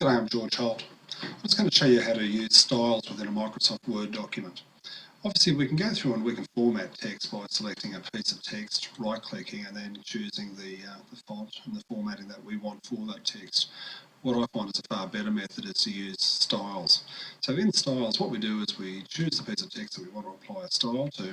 G'day, I'm GeorgeHolt. I'm just going to show you how to use styles within a Microsoft Word document. Obviously, we can go through and we can format text by selecting a piece of text, right-clicking, and then choosing the font and the formatting that we want for that text. What I find is a far better method is to use styles. So in styles, what we do is we choose the piece of text that we want to apply a style to,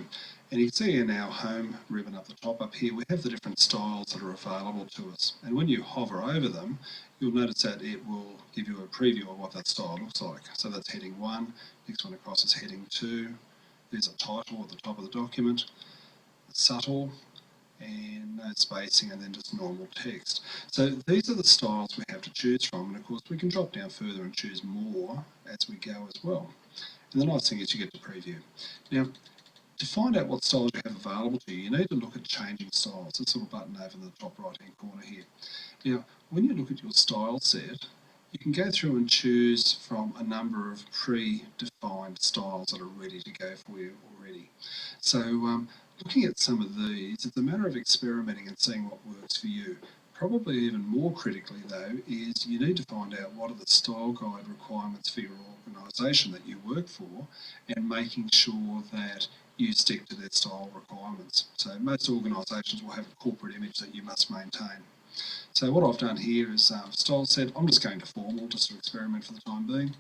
and you can see in our home ribbon up the top up here, we have the different styles that are available to us. And when you hover over them, you'll notice that it will give you a preview of what that style looks like. So that's heading 1, next one across is heading 2, there's a title at the top of the document, subtle, and no spacing, and then just normal text. So these are the styles we have to choose from, and of course we can drop down further and choose more as we go as well. And the nice thing is you get to preview. Now, to find out what styles you have available to you, you need to look at changing styles. This little button over in the top right hand corner here. Now, when you look at your style set, you can go through and choose from a number of pre-defined styles that are ready to go for you already. So looking at some of these, it's a matter of experimenting and seeing what works for you. Probably even more critically though is you need to find out what are the style guide requirements for your organisation that you work for, and making sure that you stick to their style requirements. So most organisations will have a corporate image that you must maintain. So what I've done here is style set. I'm just going to formal just to experiment for the time being.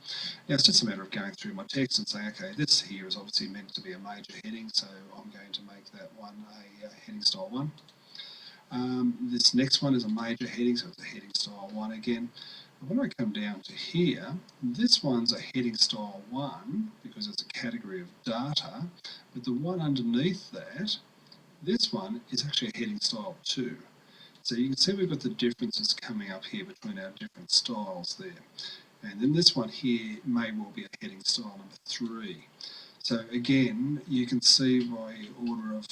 Now it's just a matter of going through my text and saying, okay, this here is obviously meant to be a major heading, so I'm going to make that one a heading style 1. This next one is a major heading, so it's a heading style 1 again. But when I come down to here, this one's a heading style 1 because it's a category of data, but the one underneath that, this one is actually a heading style 2. So you can see we've got the differences coming up here between our different styles there. And then this one here may well be a heading style number 3. So again, you can see by order of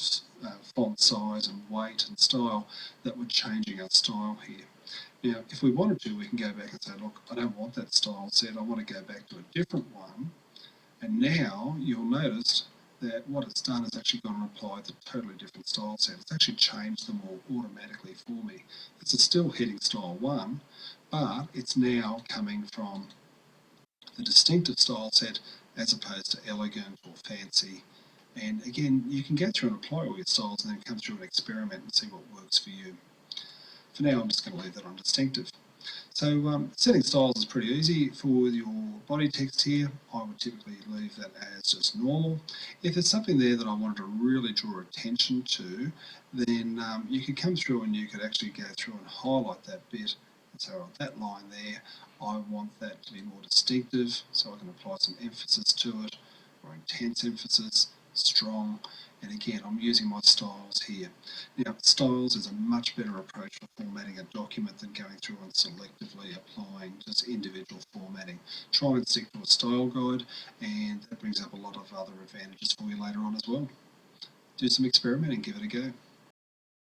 font size and weight and style that we're changing our style here. Now, if we wanted to, we can go back and say, look, I don't want that style set, I want to go back to a different one. And now you'll notice that what it's done is actually gone and applied the totally different style set. It's actually changed them all automatically for me. This is still heading style 1, but it's now coming from the distinctive style set as opposed to elegant or fancy. And again, you can go through and apply all your styles and then come through and experiment and see what works for you. For now, I'm just going to leave that on distinctive. So setting styles is pretty easy. For your body text here, I would typically leave that as just normal. If there's something there that I wanted to really draw attention to, then you could come through and you could actually go through and highlight that bit. And so on that line there, I want that to be more distinctive, so I can apply some emphasis to it, or intense emphasis, strong, and again, I'm using my styles here. Now, styles is a much better approach for formatting a document than going through and selectively applying just individual formatting. Try and stick to a style guide, and that brings up a lot of other advantages for you later on as well. Do some experimenting, give it a go.